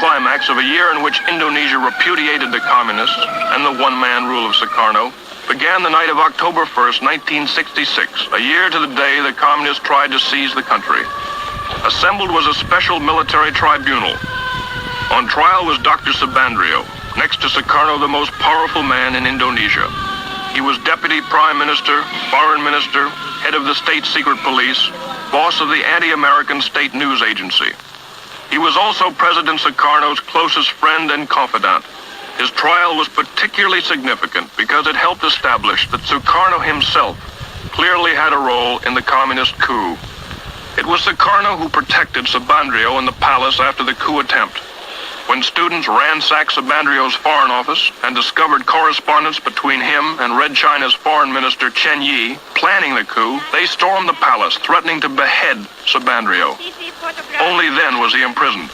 climax of a year in which Indonesia repudiated the communists and the one-man rule of Sukarno began the night of October 1st, 1966, a year to the day the communists tried to seize the country. Assembled was a special military tribunal. On trial was Dr. Subandrio, next to Sukarno the most powerful man in Indonesia. He was Deputy Prime Minister, Foreign Minister, head of the State Secret Police, boss of the anti-American State News Agency. He was also President Sukarno's closest friend and confidant. His trial was particularly significant because it helped establish that Sukarno himself clearly had a role in the communist coup. It was Sukarno who protected Subandrio in the palace after the coup attempt. When students ransacked Subandrio's foreign office and discovered correspondence between him and Red China's foreign minister Chen Yi planning the coup, they stormed the palace, threatening to behead Subandrio. Only then was he imprisoned.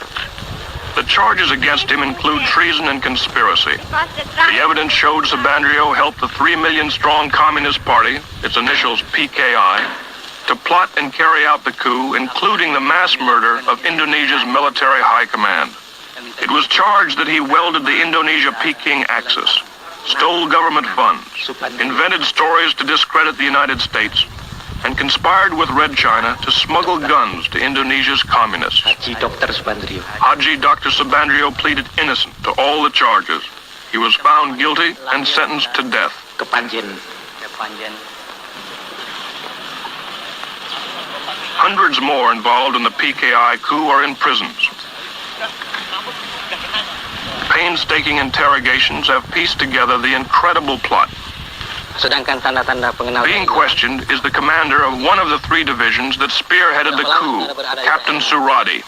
The charges against him include treason and conspiracy. The evidence showed Subandrio helped the 3 million-strong Communist Party, its initials PKI, to plot and carry out the coup, including the mass murder of Indonesia's military high command. It was charged that he welded the Indonesia-Peking axis, stole government funds, invented stories to discredit the United States, and conspired with Red China to smuggle guns to Indonesia's communists. Haji Dr. Subandrio pleaded innocent to all the charges. He was found guilty and sentenced to death. Hundreds more involved in the PKI coup are in prisons. Painstaking interrogations have pieced together the incredible plot. Being questioned is the commander of one of the 3 divisions that spearheaded the coup, Captain Suradi.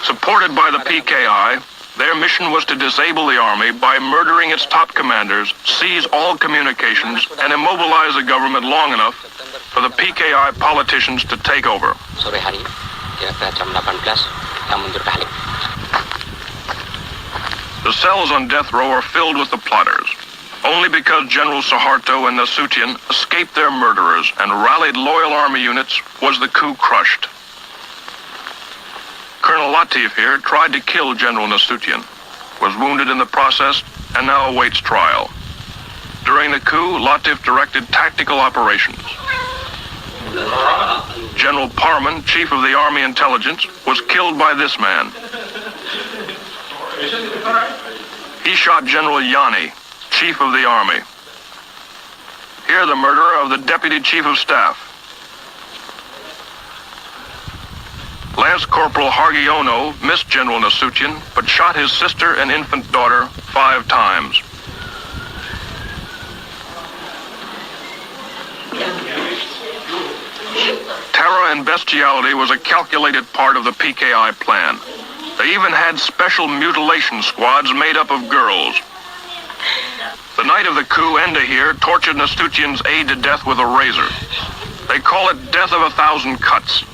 Supported by the PKI, their mission was to disable the army by murdering its top commanders, seize all communications, and immobilize the government long enough for the PKI politicians to take over. The cells on death row are filled with the plotters. Only because General Suharto and Nasution escaped their murderers and rallied loyal army units was the coup crushed. Colonel Latif here tried to kill General Nasution, was wounded in the process, and now awaits trial. During the coup, Latif directed tactical operations. General Parman, chief of the Army Intelligence, was killed by this man. He shot General Yani, chief of the army. Here the murderer of the deputy chief of staff. Lance Corporal Hargiono missed General Nasution, but shot his sister and infant daughter 5 times. Terror and bestiality was a calculated part of the PKI plan. They even had special mutilation squads made up of girls. The night of the coup, Enda here tortured Nasution's aide to death with a razor. They call it death of 1,000 cuts.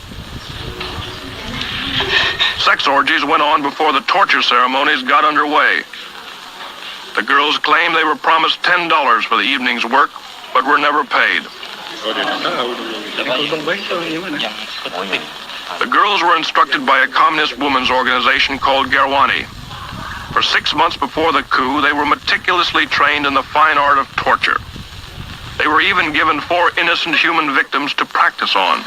Sex orgies went on before the torture ceremonies got underway. The girls claim they were promised $10 for the evening's work, but were never paid. The girls were instructed by a communist women's organization called Garwani. For 6 months before the coup, they were meticulously trained in the fine art of torture. They were even given 4 innocent human victims to practice on.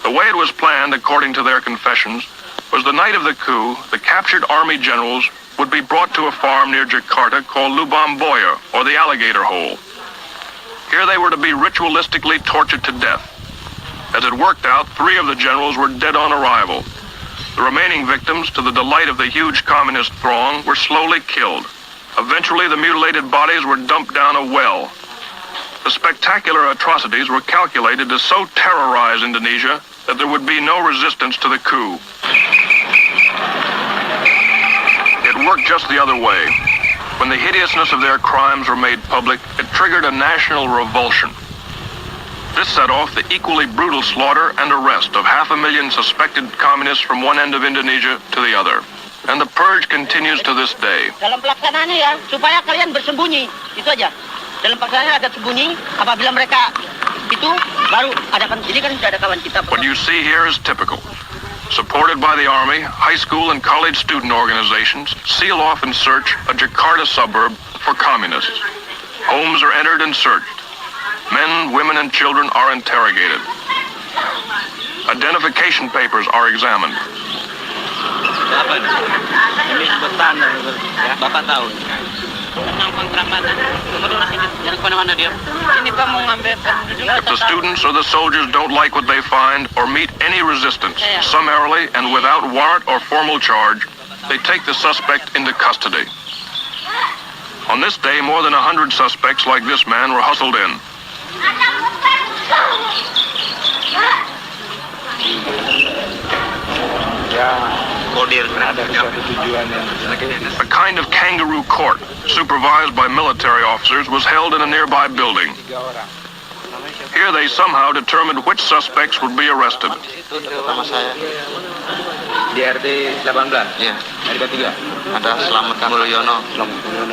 The way it was planned, according to their confessions, was the night of the coup, the captured army generals would be brought to a farm near Jakarta called Lubang Boya, or the Alligator Hole. Here they were to be ritualistically tortured to death. As it worked out, 3 of the generals were dead on arrival. The remaining victims, to the delight of the huge communist throng, were slowly killed. Eventually, the mutilated bodies were dumped down a well. The spectacular atrocities were calculated to so terrorize Indonesia that there would be no resistance to the coup. It worked just the other way. When the hideousness of their crimes were made public, it triggered a national revulsion. This set off the equally brutal slaughter and arrest of 500,000 suspected communists from one end of Indonesia to the other. And the purge continues to this day. Dalam pelaksanaannya ya, supaya kalian bersembunyi, itu aja. Dalam pelaksanaannya agak sembunyi, apabila mereka itu baru adakan, ini kan sudah ada kawan kita. What you see here is typical. supported by the Army, high school and college student organizations, seal off and search a Jakarta suburb for communists. Homes are entered and searched. Men, women, and children are interrogated. Identification papers are examined. Bapak tahu. Tentang kontrakan. Jangan kemana-mana dia. Ini Pak mau ngambil. If the students or the soldiers don't like what they find or meet any resistance, summarily and without warrant or formal charge, they take the suspect into custody. On this day, more than 100 suspects like this man were hustled in. A kind of kangaroo court, supervised by military officers, was held in a nearby building. Here they somehow determined which suspects would be arrested. Di RT 18? Iya. RT 3? Ada Selamat Mulyono.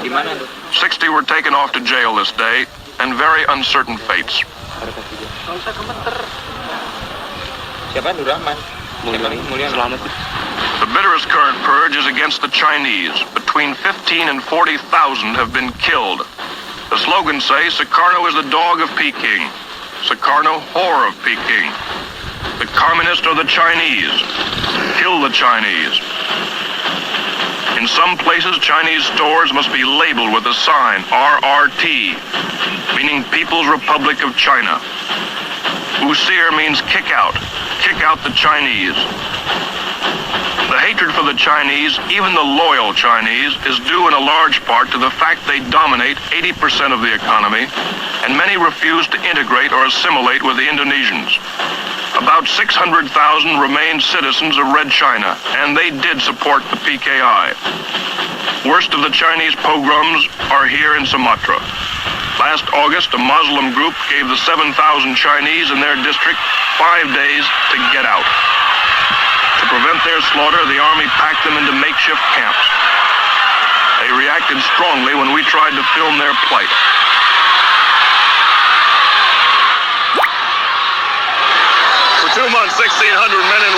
Di mana? 60 were taken off to jail this day, and very uncertain fates. Siapa? Nurrahman. Mulyono. Selamat. The bitterest current purge is against the Chinese. Between 15 and 40,000 have been killed. The slogans say, Sukarno is the dog of Peking. Sukarno, whore of Peking. The communists are the Chinese. Kill the Chinese. In some places, Chinese stores must be labeled with a sign, RRT, meaning People's Republic of China. Usir means kick out the Chinese. The hatred for the Chinese, even the loyal Chinese, is due in a large part to the fact they dominate 80% of the economy, and many refuse to integrate or assimilate with the Indonesians. About 600,000 remain citizens of Red China, and they did support the PKI. Worst of the Chinese pogroms are here in Sumatra. Last August, a Muslim group gave the 7,000 Chinese in their district 5 days to get out. To prevent their slaughter, the army packed them into makeshift camps. They reacted strongly when we tried to film their plight. For 2 months, 1,600 men and